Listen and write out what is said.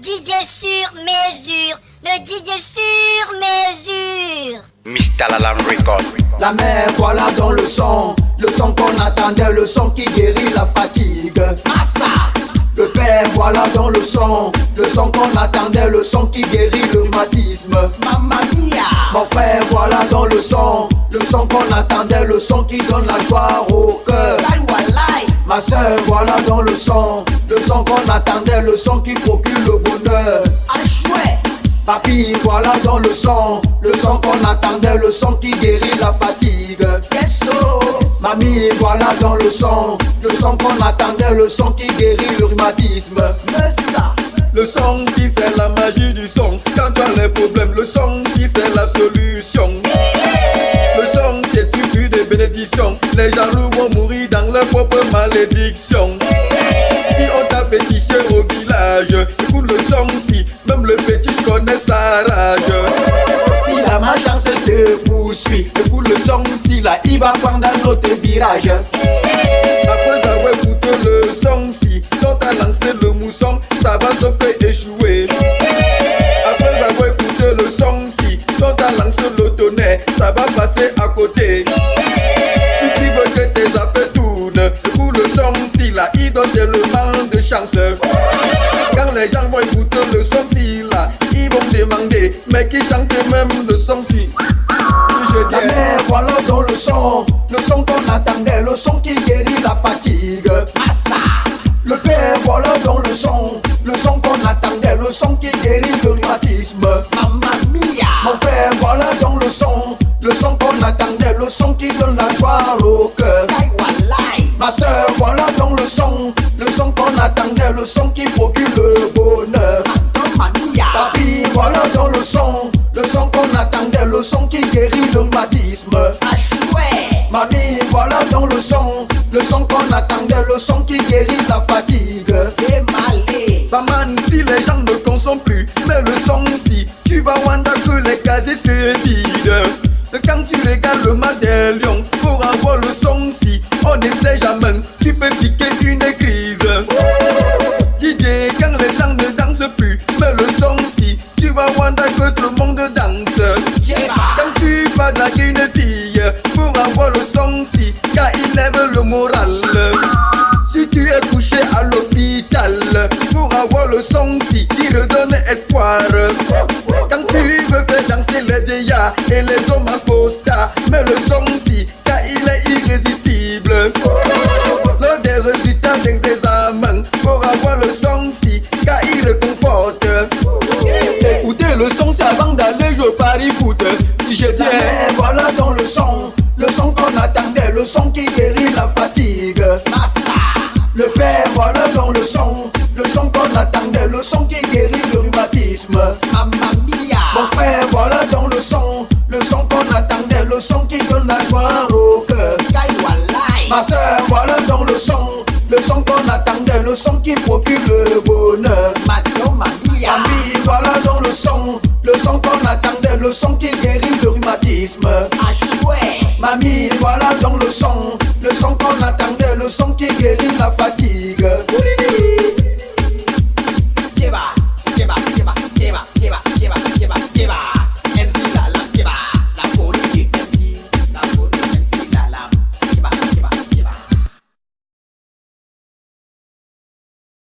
DJ sur mesure, le DJ sur mesure. Mr. Lalam Record. La mer, voilà dans le son qu'on attendait, le son qui guérit la fatigue. Massa. Le père, voilà dans le son qu'on attendait, le son qui guérit le rhumatisme. Mamma mia. Mon frère, voilà dans le son qu'on attendait, le son qui donne la gloire au cœur. Ma soeur, voilà dans le son qu'on attendait, le son qui procure le bonheur. Papi, voilà dans le son qu'on attendait, le son qui guérit la fatigue. Yes, oh. Mamie, voilà dans le son qu'on attendait, le son qui guérit le rhumatisme. Le son, si c'est la magie du son. Quand tu as les problèmes, le son, si c'est la solution. Le son, c'est une pluie de bénédiction. Les jaloux vont mourir dans leur propre malédiction. Si on t'a fétiché au village, écoute le son, si même le fétiche connaît sa rage. Si la malchance te poursuit, écoute le son, si là il va prendre un autre virage. Après avoir écouté le son, si on t'a lancé le mousson, ça va se faire échouer. Après avoir écouté le son, si on t'a lancé le tonnerre, ça va passer à côté. Si tu veux que tes affaires tournent, écoute le son, si là il donne tellement de chance. Quand les gens vont écouter le son, si là ils vont demander, mais qui chante même le son, si. La mer, voilà dans le son qu'on attendait, le son qui guérit la fatigue. Massa. Le père, voilà dans le son qu'on attendait, le son qui guérit le rhumatisme. Mamma mia. Mon frère, voilà dans le son qu'on attendait, le son qui donne la gloire au cœur. Ma soeur, voilà dans le son qu'on attendait, le son qui procure le bonheur. Papi, voilà dans le son qu'on attendait, le son qui guérit le rhumatisme. Mamie, voilà dans le son qu'on attendait, le son qui guérit la fatigue. Maman, si les gens ne consomment plus, mais le son si, tu vas voir que les casiers se vident. Quand tu regardes le mal des lions, pour avoir le son si, on ne sait jamais, tu peux piquer une crise. DJ, quand les gens ne dansent plus, mais le son si, tu vas voir que tout le monde danse. Quand tu vas draguer une fille, pour avoir le son si, car il lève le moral. Si tu es couché à l'hôpital, pour avoir le son si, qui redonne espoir. Quand tu veux faire danser les vieillards et les hommes en costard, mais le son si, car il est irrésistible. Lors des résultats des examens, pour avoir le son si, car il réconforte. Écoutez le son, c'est avant d'aller jouer au Paris foot. Je dis, voilà dans le son qu'on attendait, le son qui guérit la fatigue. Massa. Le père, voilà dans le son qu'on attendait, le son qui guérit le rhumatisme. Mamma mia. Mon frère, voilà dans le son qu'on attendait, le son qui donne la gloire au cœur. Ma soeur, voilà dans le son qu'on attendait, le son qui procure le bonheur. Mamie, voilà dans le son qu'on attendait, le son qui